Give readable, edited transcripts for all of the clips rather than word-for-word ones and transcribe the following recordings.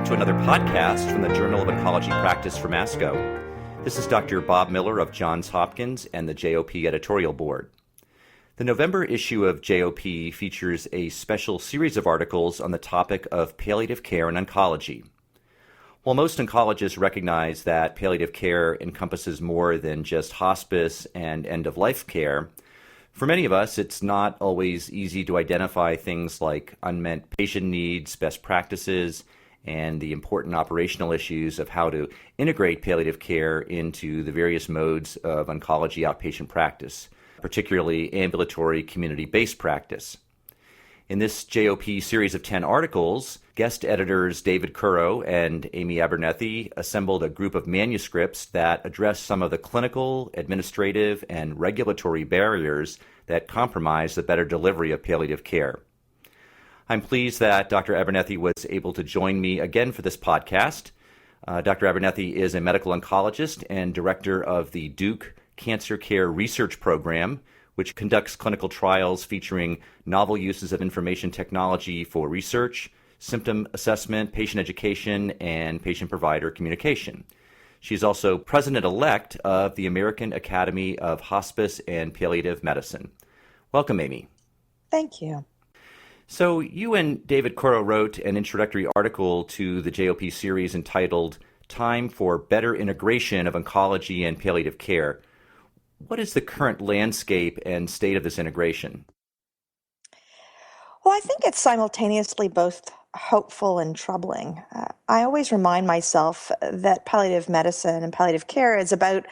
to another podcast from the Journal of Oncology Practice from ASCO. This is Dr. Bob Miller of Johns Hopkins and the JOP editorial board. The November issue of JOP features a special series of articles on the topic of palliative care in oncology. While most oncologists recognize that palliative care encompasses more than just hospice and end-of-life care, for many of us, it's not always easy to identify things like unmet patient needs, best practices, and the important operational issues of how to integrate palliative care into the various modes of oncology outpatient practice, particularly ambulatory community-based practice. In this JOP series of 10 articles, guest editors David Currow and Amy Abernethy assembled a group of manuscripts that address some of the clinical, administrative, and regulatory barriers that compromise the better delivery of palliative care. I'm pleased that Dr. Abernethy was able to join me again for this podcast. Dr. Abernethy is a medical oncologist and director of the Duke Cancer Care Research Program, which conducts clinical trials featuring novel uses of information technology for research, symptom assessment, patient education, and patient-provider communication. She's also president-elect of the American Academy of Hospice and Palliative Medicine. Welcome, Amy. Thank you. So you and David Currow wrote an introductory article to the JOP series entitled Time for Better Integration of Oncology and Palliative Care. What is the current landscape and state of this integration? Well, I think it's simultaneously both hopeful and troubling. I always remind myself that palliative medicine and palliative care is about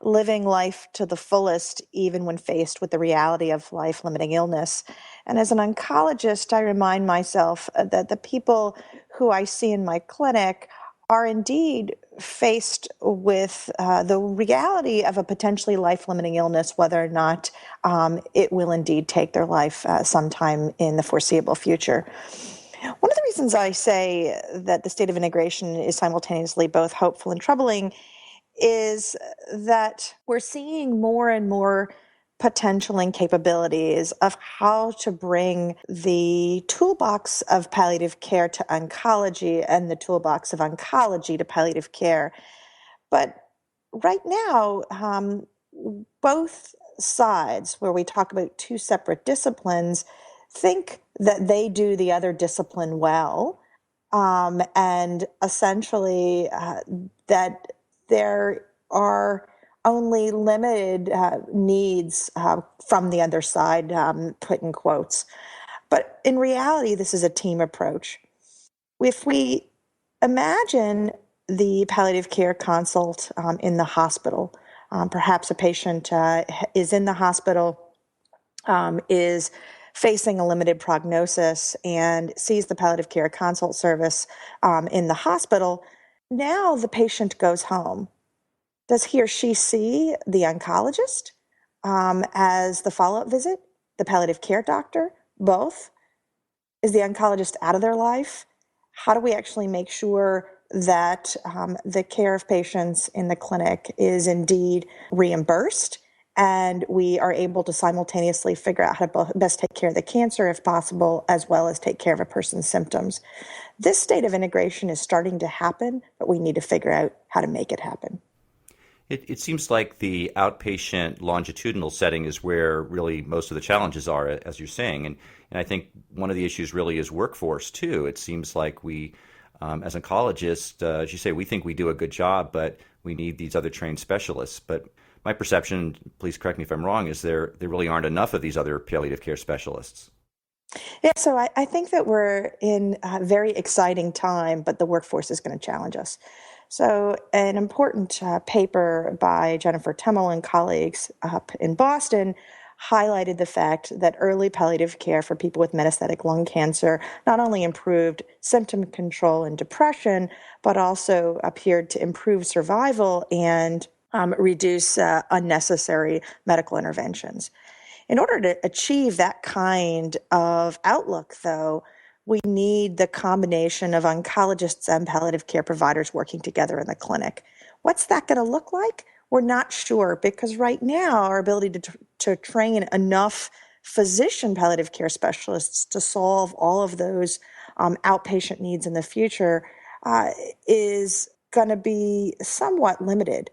living life to the fullest, even when faced with the reality of life-limiting illness. And as an oncologist, I remind myself that the people who I see in my clinic are indeed faced with the reality of a potentially life-limiting illness, whether or not it will indeed take their life sometime in the foreseeable future. One of the reasons I say that the state of integration is simultaneously both hopeful and troubling is that we're seeing more and more potential and capabilities of how to bring the toolbox of palliative care to oncology and the toolbox of oncology to palliative care. But right now, both sides, where we talk about two separate disciplines, think that they do the other discipline well, and essentially that there are only limited needs from the other side, put in quotes. But in reality, this is a team approach. If we imagine the palliative care consult in the hospital, perhaps a patient is in the hospital, is facing a limited prognosis and sees the palliative care consult service in the hospital, now the patient goes home. Does he or she see the oncologist as the follow-up visit, the palliative care doctor, both? Is the oncologist out of their life? How do we actually make sure that the care of patients in the clinic is indeed reimbursed and we are able to simultaneously figure out how to best take care of the cancer if possible, as well as take care of a person's symptoms? This state of integration is starting to happen, but we need to figure out how to make it happen. It seems like the outpatient longitudinal setting is where really most of the challenges are, as you're saying. And I think one of the issues really is workforce, too. It seems like we, as oncologists, as you say, we think we do a good job, but we need these other trained specialists. But my perception, please correct me if I'm wrong, is there really aren't enough of these other palliative care specialists. Yeah, so I think that we're in a very exciting time, but the workforce is going to challenge us. So an important paper by Jennifer Temmel and colleagues up in Boston highlighted the fact that early palliative care for people with metastatic lung cancer not only improved symptom control and depression, but also appeared to improve survival and reduce unnecessary medical interventions. In order to achieve that kind of outlook, though, we need the combination of oncologists and palliative care providers working together in the clinic. What's that going to look like? We're not sure, because right now our ability to train enough physician palliative care specialists to solve all of those outpatient needs in the future uh, is going to be somewhat limited.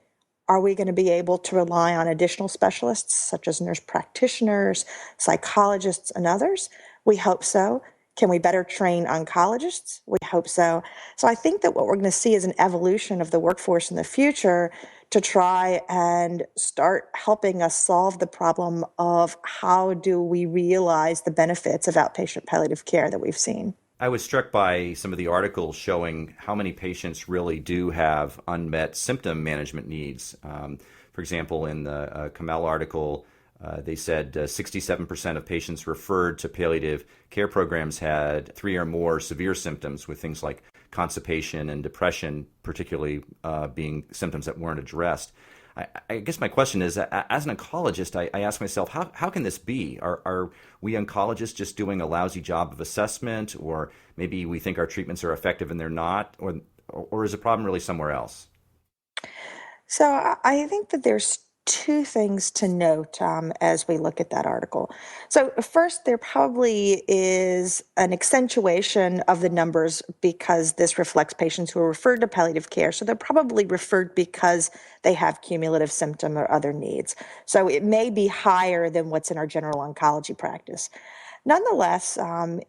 Are we going to be able to rely on additional specialists such as nurse practitioners, psychologists, and others? We hope so. Can we better train oncologists? We hope so. So I think that what we're going to see is an evolution of the workforce in the future to try and start helping us solve the problem of how do we realize the benefits of outpatient palliative care that we've seen. I was struck by some of the articles showing how many patients really do have unmet symptom management needs. For example, in the Kamal article, they said 67% of patients referred to palliative care programs had 3 or more severe symptoms, with things like constipation and depression, particularly being symptoms that weren't addressed. I guess my question is, as an oncologist, I ask myself, how can this be? Are we oncologists just doing a lousy job of assessment, or maybe we think our treatments are effective and they're not, or is the problem really somewhere else? So I think that there's two things to note as we look at that article. So first, there probably is an accentuation of the numbers because this reflects patients who are referred to palliative care. So they're probably referred because they have cumulative symptom or other needs. So it may be higher than what's in our general oncology practice. Nonetheless,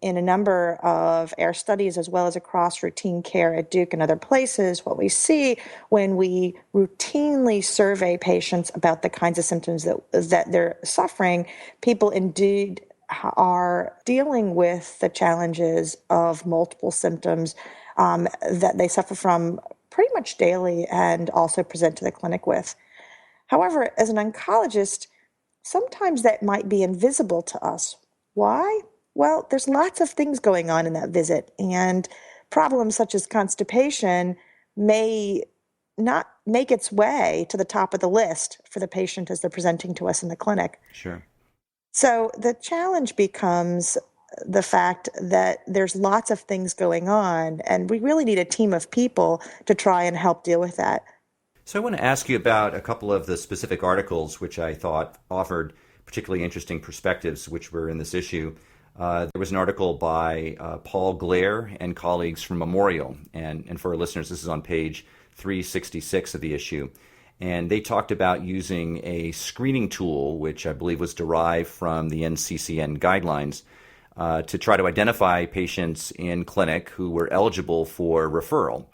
in a number of our studies, as well as across routine care at Duke and other places, what we see when we routinely survey patients about the kinds of symptoms that they're suffering, people indeed are dealing with the challenges of multiple symptoms that they suffer from pretty much daily and also present to the clinic with. However, as an oncologist, sometimes that might be invisible to us. Why? Well, there's lots of things going on in that visit, and problems such as constipation may not make its way to the top of the list for the patient as they're presenting to us in the clinic. Sure. So the challenge becomes the fact that there's lots of things going on, and we really need a team of people to try and help deal with that. So I want to ask you about a couple of the specific articles which I thought offered particularly interesting perspectives which were in this issue. There was an article by Paul Glare and colleagues from Memorial, and for our listeners, this is on page 366 of the issue. And they talked about using a screening tool, which I believe was derived from the NCCN guidelines, to try to identify patients in clinic who were eligible for referral.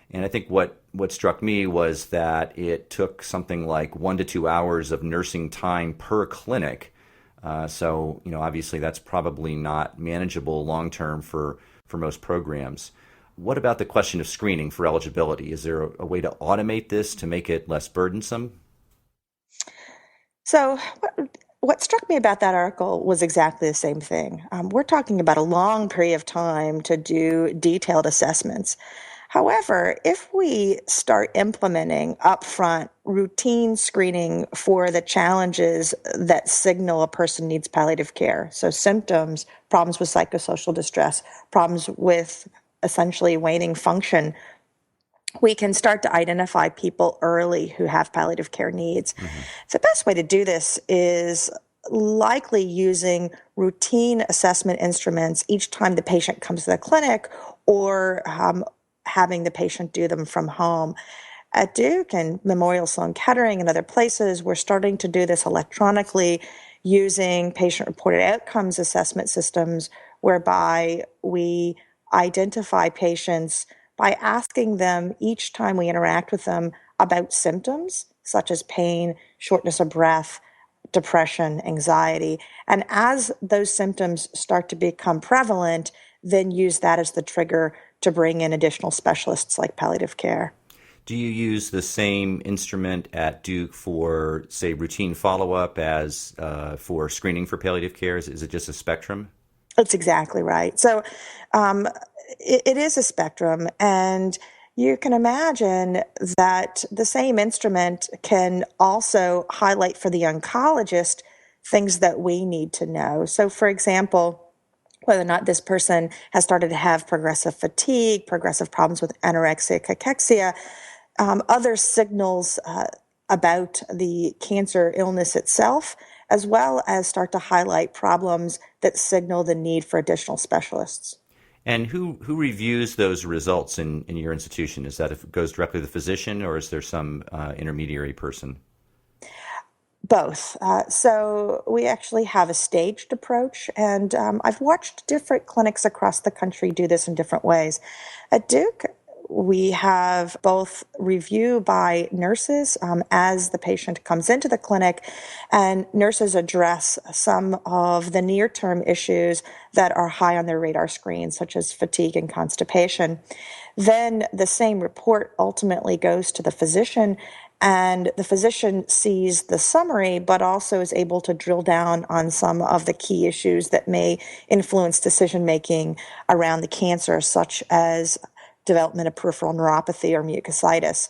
And I think what struck me was that it took something like 1 to 2 hours of nursing time per clinic. So, obviously that's probably not manageable long term for most programs. What about the question of screening for eligibility? Is there a way to automate this to make it less burdensome? So, what struck me about that article was exactly the same thing. We're talking about a long period of time to do detailed assessments. However, if we start implementing upfront routine screening for the challenges that signal a person needs palliative care, so symptoms, problems with psychosocial distress, problems with essentially waning function, we can start to identify people early who have palliative care needs. Mm-hmm. The best way to do this is likely using routine assessment instruments each time the patient comes to the clinic, or having the patient do them from home. At Duke and Memorial Sloan Kettering and other places, we're starting to do this electronically using patient-reported outcomes assessment systems, whereby we identify patients by asking them each time we interact with them about symptoms such as pain, shortness of breath, depression, anxiety. And as those symptoms start to become prevalent, then use that as the trigger to bring in additional specialists like palliative care. Do you use the same instrument at Duke for, say, routine follow-up as for screening for palliative care? Is it just a spectrum? That's exactly right. So it is a spectrum, and you can imagine that the same instrument can also highlight for the oncologist things that we need to know. So, for example, whether or not this person has started to have progressive fatigue, progressive problems with anorexia, cachexia, other signals about the cancer illness itself, as well as start to highlight problems that signal the need for additional specialists. And who reviews those results in your institution? Is that if it goes directly to the physician, or is there some intermediary person? Both. So we actually have a staged approach, and I've watched different clinics across the country do this in different ways. At Duke, we have both review by nurses as the patient comes into the clinic, and nurses address some of the near term issues that are high on their radar screen, such as fatigue and constipation. Then the same report ultimately goes to the physician, and the physician sees the summary, but also is able to drill down on some of the key issues that may influence decision making around the cancer, such as development of peripheral neuropathy or mucositis.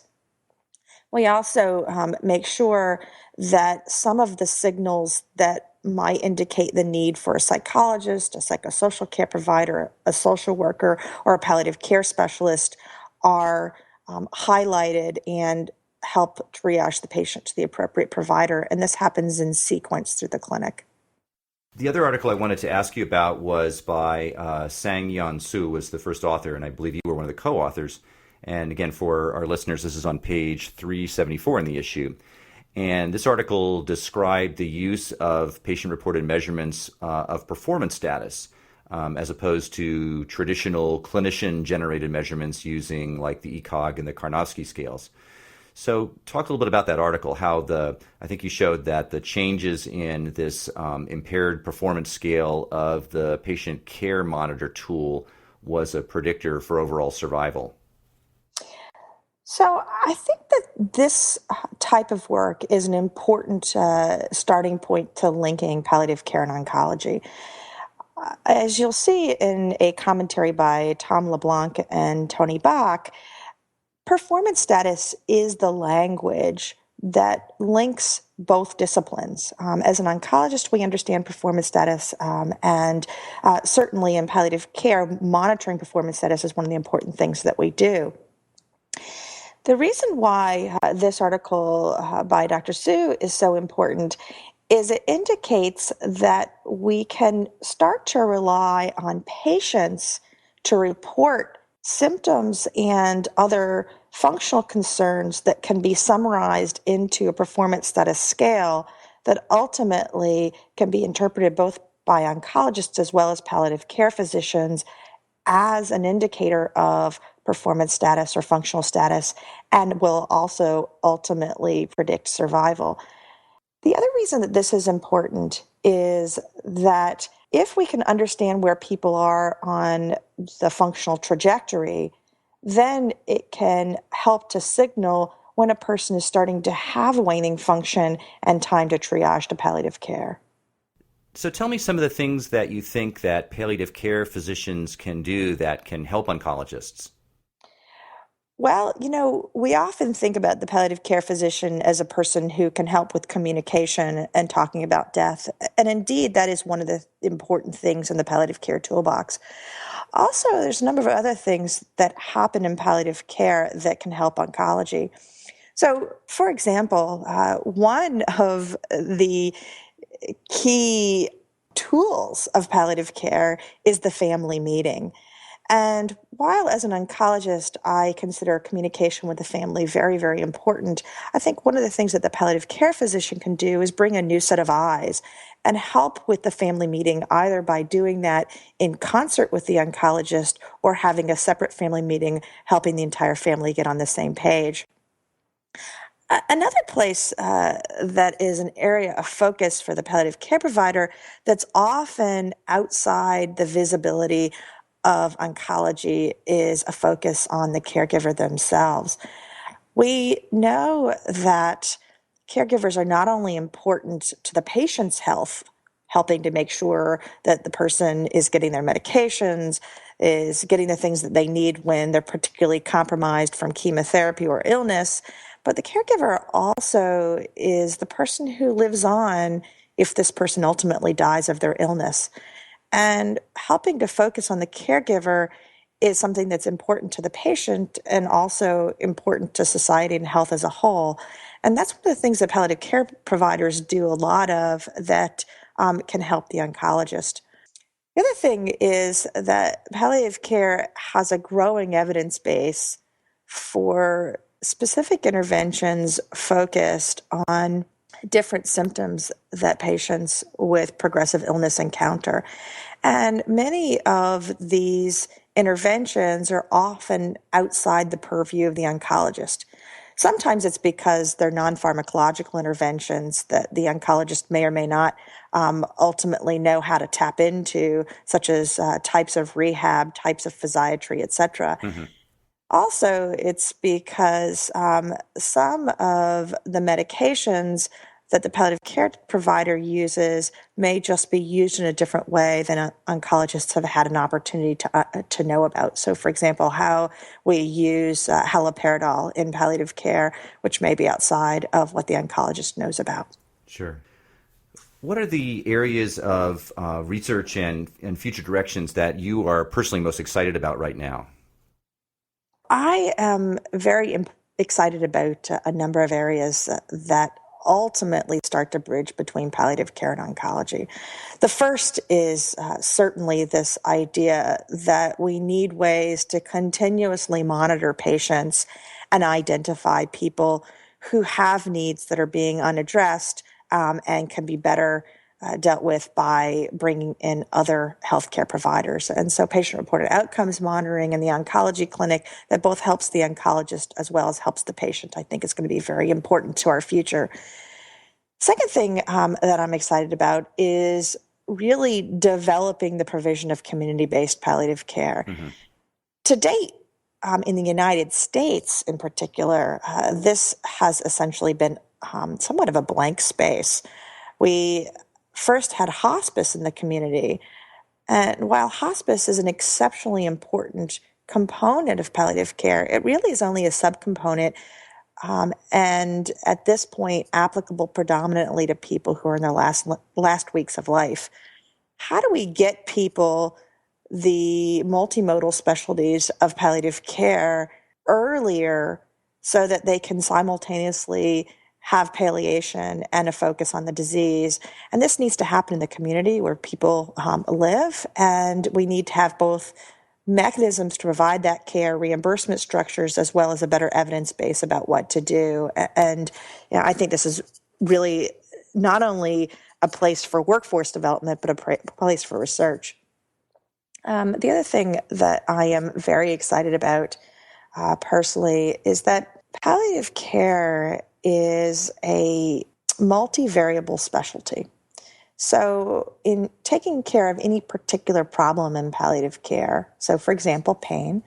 We also make sure that some of the signals that might indicate the need for a psychologist, a psychosocial care provider, a social worker, or a palliative care specialist are highlighted and help triage the patient to the appropriate provider. And this happens in sequence through the clinic. The other article I wanted to ask you about was by Sang-Yeon Soo, was the first author, and I believe you were one of the co-authors. And again, for our listeners, this is on page 374 in the issue. And this article described the use of patient-reported measurements of performance status as opposed to traditional clinician-generated measurements using like the ECOG and the Karnofsky scales. So talk a little bit about that article, I think you showed that the changes in this impaired performance scale of the patient care monitor tool was a predictor for overall survival. So I think that this type of work is an important starting point to linking palliative care and oncology. As you'll see in a commentary by Tom LeBlanc and Tony Bach, performance status is the language that links both disciplines. As an oncologist, we understand performance status, and certainly in palliative care, monitoring performance status is one of the important things that we do. The reason why this article by Dr. Sue is so important is it indicates that we can start to rely on patients to report symptoms and other functional concerns that can be summarized into a performance status scale that ultimately can be interpreted both by oncologists as well as palliative care physicians as an indicator of performance status or functional status, and will also ultimately predict survival. The other reason that this is important is that if we can understand where people are on the functional trajectory, then it can help to signal when a person is starting to have waning function and time to triage to palliative care. So tell me some of the things that you think that palliative care physicians can do that can help oncologists. Well, we often think about the palliative care physician as a person who can help with communication and talking about death. And indeed, that is one of the important things in the palliative care toolbox. Also, there's a number of other things that happen in palliative care that can help oncology. So, for example, one of the key tools of palliative care is the family meeting. And while as an oncologist, I consider communication with the family very, very important, I think one of the things that the palliative care physician can do is bring a new set of eyes and help with the family meeting, either by doing that in concert with the oncologist or having a separate family meeting, helping the entire family get on the same page. Another place that is an area of focus for the palliative care provider that's often outside the visibility of oncology is a focus on the caregiver themselves. We know that caregivers are not only important to the patient's health, helping to make sure that the person is getting their medications, is getting the things that they need when they're particularly compromised from chemotherapy or illness, but the caregiver also is the person who lives on if this person ultimately dies of their illness. And helping to focus on the caregiver is something that's important to the patient and also important to society and health as a whole. And that's one of the things that palliative care providers do a lot of that can help the oncologist. The other thing is that palliative care has a growing evidence base for specific interventions focused on different symptoms that patients with progressive illness encounter. And many of these interventions are often outside the purview of the oncologist. Sometimes it's because they're non-pharmacological interventions that the oncologist may or may not ultimately know how to tap into, such as types of rehab, types of physiatry, etc. Mm-hmm. Also, it's because some of the medications that the palliative care provider uses may just be used in a different way than oncologists have had an opportunity to know about. So, for example, how we use haloperidol in palliative care, which may be outside of what the oncologist knows about. Sure. What are the areas of research and future directions that you are personally most excited about right now? I am very excited about a number of areas that ultimately start to bridge between palliative care and oncology. The first is certainly this idea that we need ways to continuously monitor patients and identify people who have needs that are being unaddressed and can be better dealt with by bringing in other healthcare providers. And so patient-reported outcomes monitoring in the oncology clinic that both helps the oncologist as well as helps the patient, I think is going to be very important to our future. Second thing that I'm excited about is really developing the provision of community-based palliative care. Mm-hmm. To date, in the United States in particular, this has essentially been somewhat of a blank space. We first had hospice in the community. And while hospice is an exceptionally important component of palliative care, it really is only a subcomponent and at this point applicable predominantly to people who are in their last weeks of life. How do we get people the multimodal specialties of palliative care earlier so that they can simultaneously have palliation and a focus on the disease? And this needs to happen in the community where people live, and we need to have both mechanisms to provide that care, reimbursement structures, as well as a better evidence base about what to do. And I think this is really not only a place for workforce development, but a place for research. The other thing that I am very excited about personally is that palliative care is a multivariable specialty. So in taking care of any particular problem in palliative care, so for example, pain,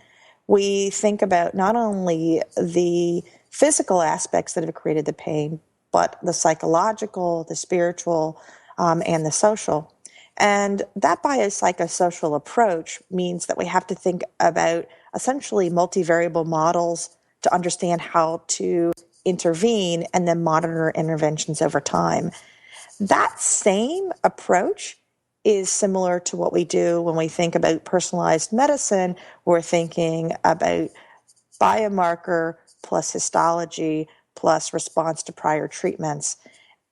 we think about not only the physical aspects that have created the pain, but the psychological, the spiritual, and the social. And that biopsychosocial approach means that we have to think about essentially multivariable models to understand how to intervene and then monitor interventions over time. That same approach is similar to what we do when we think about personalized medicine. We're thinking about biomarker plus histology plus response to prior treatments.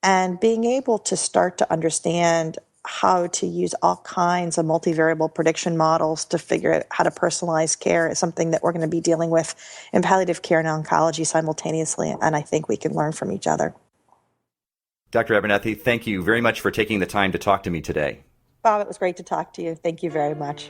And being able to start to understand how to use all kinds of multivariable prediction models to figure out how to personalize care is something that we're going to be dealing with in palliative care and oncology simultaneously, and I think we can learn from each other. Dr. Abernethy, thank you very much for taking the time to talk to me today. Bob, it was great to talk to you. Thank you very much.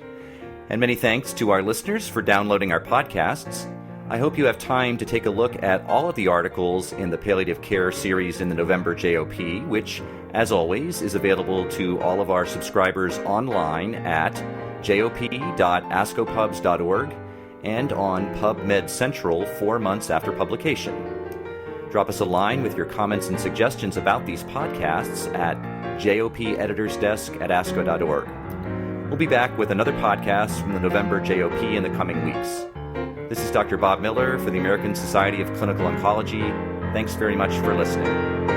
And many thanks to our listeners for downloading our podcasts. I hope you have time to take a look at all of the articles in the Palliative Care series in the November JOP, which, as always, is available to all of our subscribers online at jop.ascopubs.org and on PubMed Central 4 months after publication. Drop us a line with your comments and suggestions about these podcasts at jopeditorsdesk@asco.org. We'll be back with another podcast from the November JOP in the coming weeks. This is Dr. Bob Miller for the American Society of Clinical Oncology. Thanks very much for listening.